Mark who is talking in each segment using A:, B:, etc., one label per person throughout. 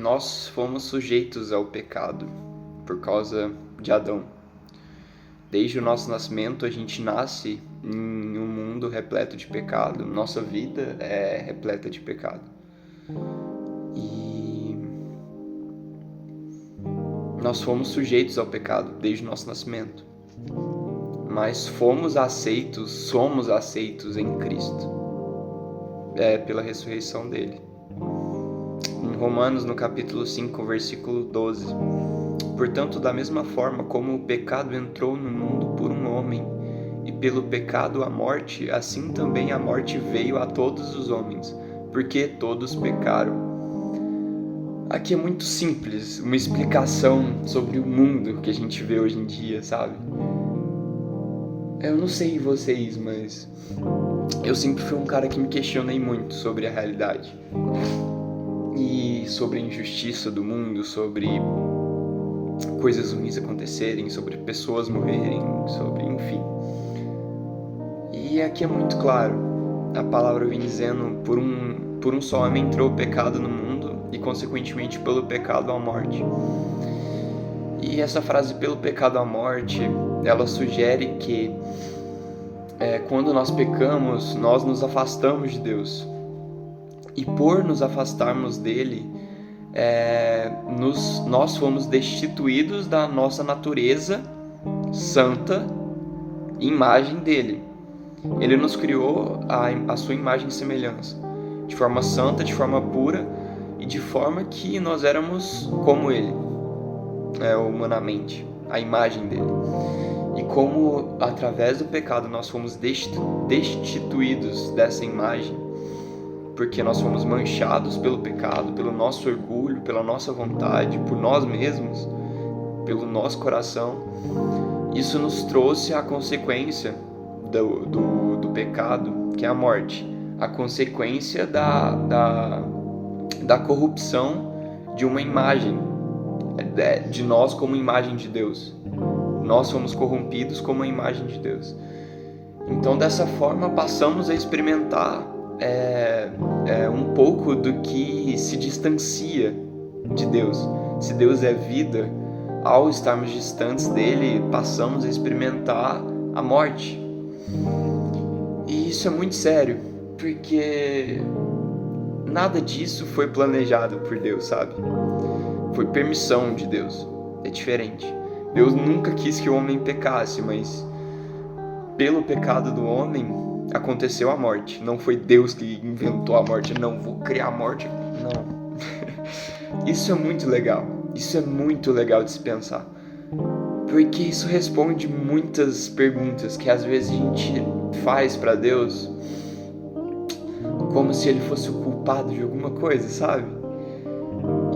A: nós fomos sujeitos ao pecado por causa de Adão. Desde o nosso nascimento, a gente nasce em um mundo repleto de pecado. Nossa vida é repleta de pecado. E nós fomos sujeitos ao pecado desde o nosso nascimento. Mas somos aceitos em Cristo. Pela ressurreição dele. Em Romanos, no capítulo 5, versículo 12. Portanto, da mesma forma como o pecado entrou no mundo por um homem, e pelo pecado a morte, assim também a morte veio a todos os homens, porque todos pecaram. Aqui é muito simples, uma explicação sobre o mundo que a gente vê hoje em dia, sabe? Eu não sei vocês, mas eu sempre fui um cara que me questionei muito sobre a realidade. E sobre a injustiça do mundo, sobre coisas ruins acontecerem, sobre pessoas morrerem, enfim. E aqui é muito claro, a palavra vem dizendo, por um só homem entrou o pecado no mundo, e consequentemente pelo pecado a morte. E essa frase, pelo pecado a morte, ela sugere que quando nós pecamos, nós nos afastamos de Deus. E por nos afastarmos dele, nós fomos destituídos da nossa natureza santa, imagem dele. Ele nos criou a sua imagem e semelhança, de forma santa, de forma pura e de forma que nós éramos como ele, humanamente, a imagem dele. E como através do pecado nós fomos destituídos dessa imagem, porque nós fomos manchados pelo pecado, pelo nosso orgulho, pela nossa vontade, por nós mesmos, pelo nosso coração, isso nos trouxe a consequência do pecado, que é a morte, a consequência da corrupção de uma imagem, de nós como imagem de Deus. Nós fomos corrompidos como a imagem de Deus. Então, dessa forma, passamos a experimentar um pouco do que se distancia de Deus. Se Deus é vida, ao estarmos distantes dele, passamos a experimentar a morte. E isso é muito sério, porque nada disso foi planejado por Deus, sabe? Foi permissão de Deus. É diferente. Deus nunca quis que o homem pecasse, mas pelo pecado do homem aconteceu a morte. Não foi Deus que inventou a morte. Não, vou criar a morte. Não. Isso é muito legal. Isso é muito legal de se pensar. Porque isso responde muitas perguntas que às vezes a gente faz para Deus como se ele fosse o culpado de alguma coisa, sabe?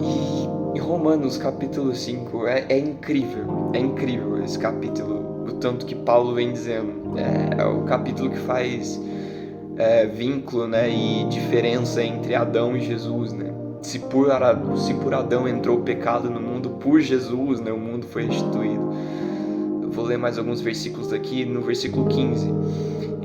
A: E em Romanos capítulo 5 é incrível esse capítulo, o tanto que Paulo vem dizendo. É o capítulo que faz vínculo, né, e diferença entre Adão e Jesus, né? Se por Adão entrou o pecado no mundo, por Jesus, né, o mundo foi restituído. Eu vou ler mais alguns versículos aqui, no versículo 15.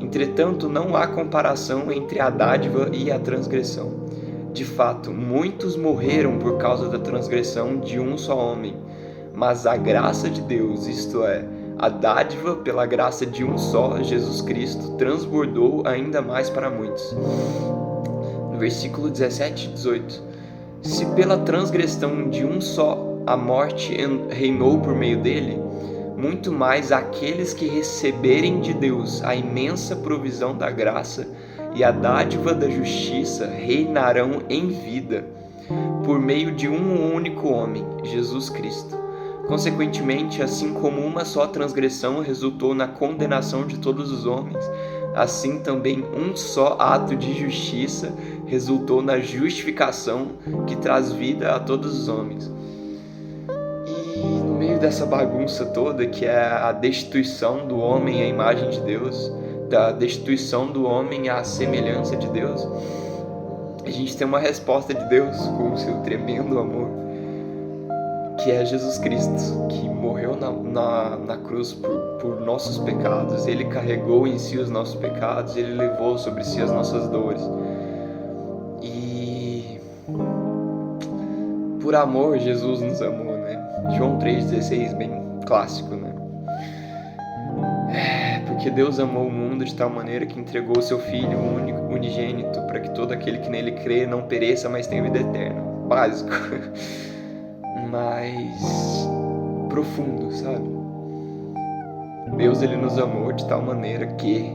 A: Entretanto, não há comparação entre a dádiva e a transgressão. De fato, muitos morreram por causa da transgressão de um só homem, mas a graça de Deus, isto é, a dádiva pela graça de um só, Jesus Cristo, transbordou ainda mais para muitos. No versículo 17 e 18. Se pela transgressão de um só a morte reinou por meio dele, muito mais aqueles que receberem de Deus a imensa provisão da graça e a dádiva da justiça reinarão em vida, por meio de um único homem, Jesus Cristo. Consequentemente, assim como uma só transgressão resultou na condenação de todos os homens, assim também um só ato de justiça resultou na justificação que traz vida a todos os homens. E no meio dessa bagunça toda, que é a destituição do homem à imagem de Deus, da destituição do homem à semelhança de Deus, a gente tem uma resposta de Deus com o seu tremendo amor, que é Jesus Cristo, que morreu na cruz por nossos pecados. Ele carregou em si os nossos pecados, ele levou sobre si as nossas dores. E por amor Jesus nos amou, né? João 3,16, bem clássico, né? Porque Deus amou o mundo de tal maneira que entregou o seu Filho unigênito para que todo aquele que nele crê não pereça, mas tenha vida eterna. Básico, mas profundo, sabe? Deus, ele nos amou de tal maneira que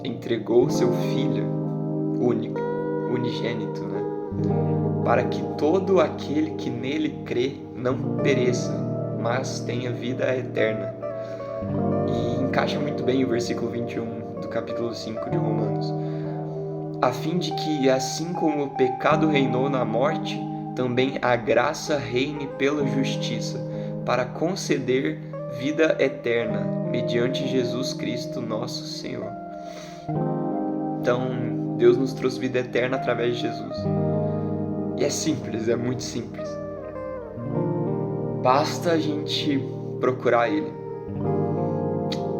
A: entregou o seu Filho único, unigênito, né? Para que todo aquele que nele crê não pereça, mas tenha vida eterna. E encaixa muito bem o versículo 21 do capítulo 5 de Romanos. A fim de que, assim como o pecado reinou na morte, também a graça reine pela justiça, para conceder vida eterna, mediante Jesus Cristo, nosso Senhor. Então, Deus nos trouxe vida eterna através de Jesus. E é simples, é muito simples. Basta a gente procurar Ele.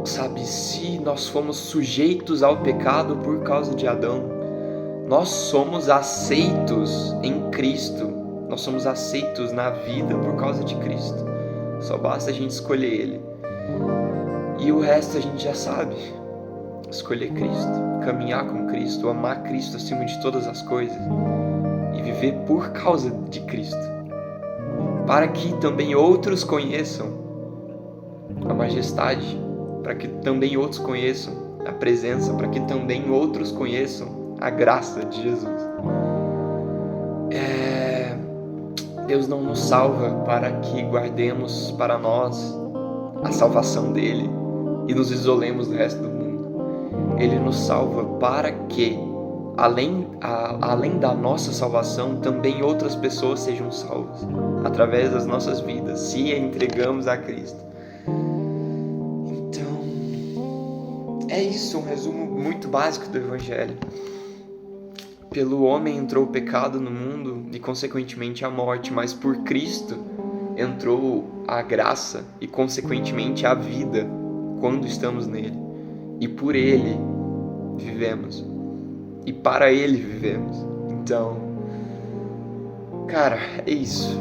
A: Sabe, se nós fomos sujeitos ao pecado por causa de Adão, nós somos aceitos em Cristo. Nós somos aceitos na vida por causa de Cristo. Só basta a gente escolher Ele. E o resto a gente já sabe. Escolher Cristo, caminhar com Cristo, amar Cristo acima de todas as coisas e viver por causa de Cristo, para que também outros conheçam a majestade, para que também outros conheçam a presença, para que também outros conheçam a graça de Jesus. Deus não nos salva para que guardemos para nós a salvação dele e nos isolemos do resto do mundo. Ele nos salva para que, além da nossa salvação, também outras pessoas sejam salvas através das nossas vidas, se entregamos a Cristo. Então, é isso, um resumo muito básico do Evangelho. Pelo homem entrou o pecado no mundo e, consequentemente, a morte, mas por Cristo entrou a graça e, consequentemente, a vida quando estamos nele. E por ele vivemos. E para ele vivemos. Então, cara, é isso.